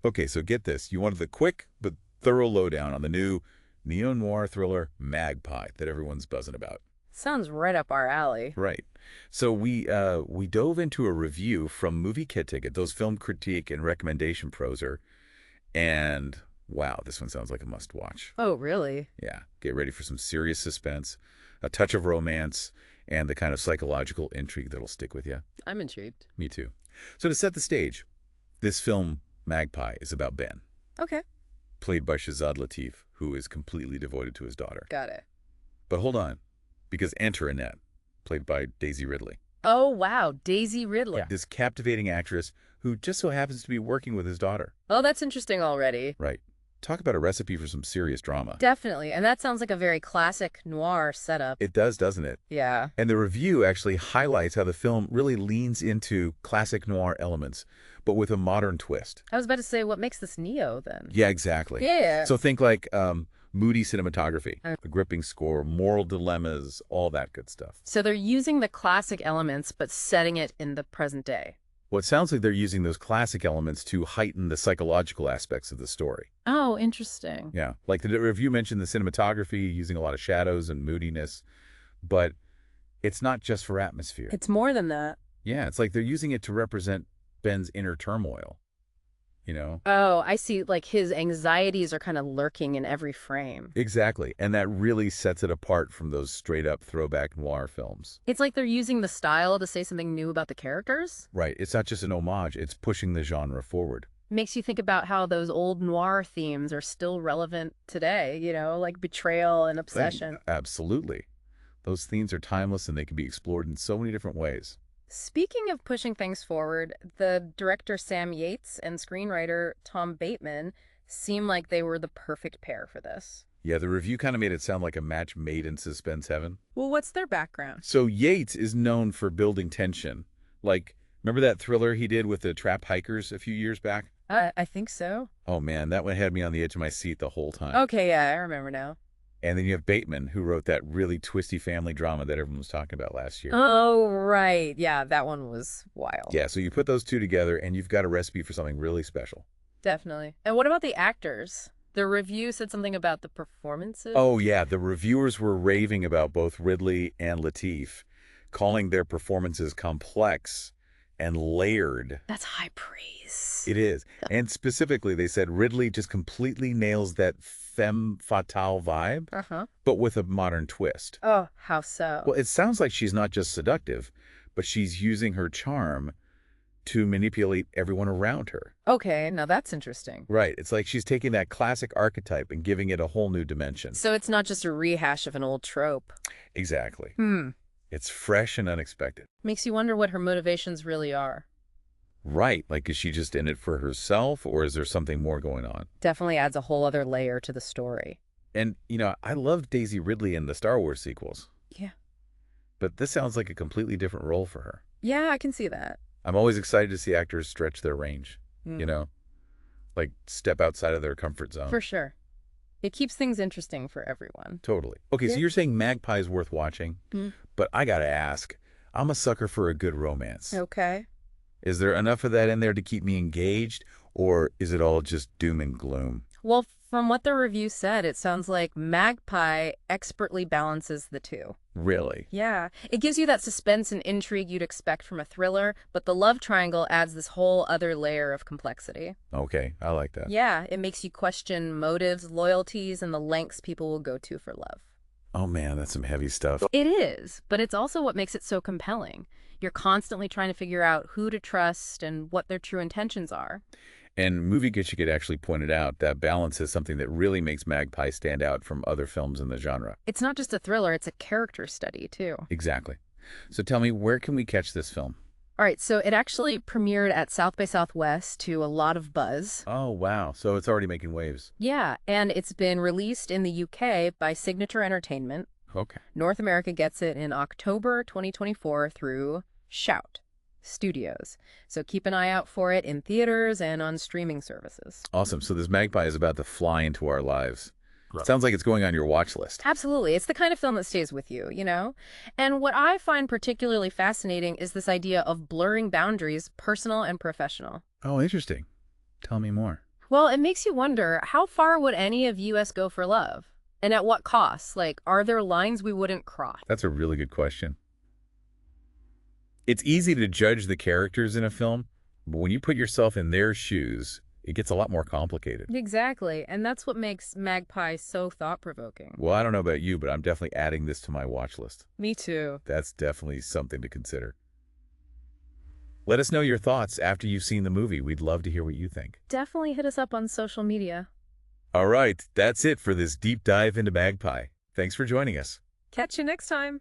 Okay, so get this. You wanted the quick but thorough lowdown on the new neo-noir thriller Magpie that everyone's buzzing about. Sounds right up our alley. Right. So we dove into a review from MovieKaTicket, those film critique and recommendation proser, and wow, this one sounds like a must-watch. Oh, really? Yeah, get ready for some serious suspense, a touch of romance, and the kind of psychological intrigue that'll stick with you. I'm intrigued. Me too. So to set the stage, this film, Magpie, is about Ben, Okay. played by Shazad Latif, who is completely devoted to his daughter. Got it. But hold on, because enter Annette, played by Daisy Ridley. Oh, wow. Daisy Ridley. Yeah. This captivating actress who just so happens to be working with his daughter. Oh, that's interesting already. Right. Talk about a recipe for some serious drama. Definitely. And that sounds like a very classic noir setup. It does, doesn't it? Yeah. And the review actually highlights how the film really leans into classic noir elements, but with a modern twist. I was about to say, what makes this Neo then? Yeah, exactly. Yeah. So think like moody cinematography, Uh. a gripping score, moral dilemmas, all that good stuff. So they're using the classic elements, but setting it in the present day. Well, it sounds like they're using those classic elements to heighten the psychological aspects of the story. Oh, interesting. Yeah, like the review mentioned the cinematography, using a lot of shadows and moodiness, but it's not just for atmosphere. It's more than that. Yeah, it's like they're using it to represent Ben's inner turmoil, you know? Oh, I see. Like his anxieties are kind of lurking in every frame. Exactly, and that really sets it apart from those straight-up throwback noir films. It's like they're using the style to say something new about the characters. Right, it's not just an homage, it's pushing the genre forward. Makes you think about how those old noir themes are still relevant today, like betrayal and obsession. Absolutely. Those themes are timeless and they can be explored in so many different ways. Speaking of pushing things forward, the director Sam Yates and screenwriter Tom Bateman seem like they were the perfect pair for this. Yeah, the review kind of made it sound like a match made in suspense heaven. Well, what's their background? So Yates is known for building tension. Like, remember that thriller he did with the trap hikers a few years back? I think so. Oh man, that one had me on the edge of my seat the whole time. Okay, yeah, I remember now. And then you have Bateman, who wrote that really twisty family drama that everyone was talking about last year. Oh, right. Yeah, that one was wild. Yeah, so you put those two together and you've got a recipe for something really special. Definitely. And what about the actors? The review said something about the performances. Oh yeah, the reviewers were raving about both Ridley and Latif, calling their performances complex and layered. That's high praise. It is. And specifically, they said Ridley just completely nails that femme fatale vibe, Uh-huh. but with a modern twist. Oh, how so? Well, it sounds like she's not just seductive, but she's using her charm to manipulate everyone around her. Okay, now that's interesting. Right. It's like she's taking that classic archetype and giving it a whole new dimension. So it's not just a rehash of an old trope. Exactly. Hmm. It's fresh and unexpected. Makes you wonder what her motivations really are. Right. Like, is she just in it for herself, or is there something more going on? Definitely adds a whole other layer to the story. And, I love Daisy Ridley in the Star Wars sequels, Yeah. but this sounds like a completely different role for her. Yeah, I can see that. I'm always excited to see actors stretch their range, Mm. like step outside of their comfort zone. For sure. It keeps things interesting for everyone. Totally. Okay, so Yeah. you're saying Magpie's worth watching, Mm. but I gotta ask, I'm a sucker for a good romance. Okay. Is there enough of that in there to keep me engaged, or is it all just doom and gloom? Well, from what the review said, it sounds like Magpie expertly balances the two. Really? Yeah. It gives you that suspense and intrigue you'd expect from a thriller, but the love triangle adds this whole other layer of complexity. Okay, I like that. Yeah, it makes you question motives, loyalties, and the lengths people will go to for love. Oh man, that's some heavy stuff. It is, but it's also what makes it so compelling. You're constantly trying to figure out who to trust and what their true intentions are. And MovieKaTicket actually pointed out that balance is something that really makes Magpie stand out from other films in the genre. It's not just a thriller, it's a character study, too. Exactly. So tell me, where can we catch this film? All right, so it actually premiered at South by Southwest to a lot of buzz. Oh, wow. So it's already making waves. Yeah, and it's been released in the UK by Signature Entertainment. Okay. North America gets it in October 2024 through Shout Studios. So keep an eye out for it in theaters and on streaming services. Awesome. So this Magpie is about to fly into our lives. Sounds like it's going on your watch list. Absolutely. It's the kind of film that stays with you, And what I find particularly fascinating is this idea of blurring boundaries, personal and professional. Oh, interesting. Tell me more. Well, it makes you wonder, how far would any of US go for love? And at what cost? Like, are there lines we wouldn't cross? That's a really good question. It's easy to judge the characters in a film, but when you put yourself in their shoes, it gets a lot more complicated. Exactly, and that's what makes Magpie so thought-provoking. Well, I don't know about you, but I'm definitely adding this to my watch list. Me too. That's definitely something to consider. Let us know your thoughts after you've seen the movie. We'd love to hear what you think. Definitely hit us up on social media. All right, that's it for this deep dive into Magpie. Thanks for joining us. Catch you next time.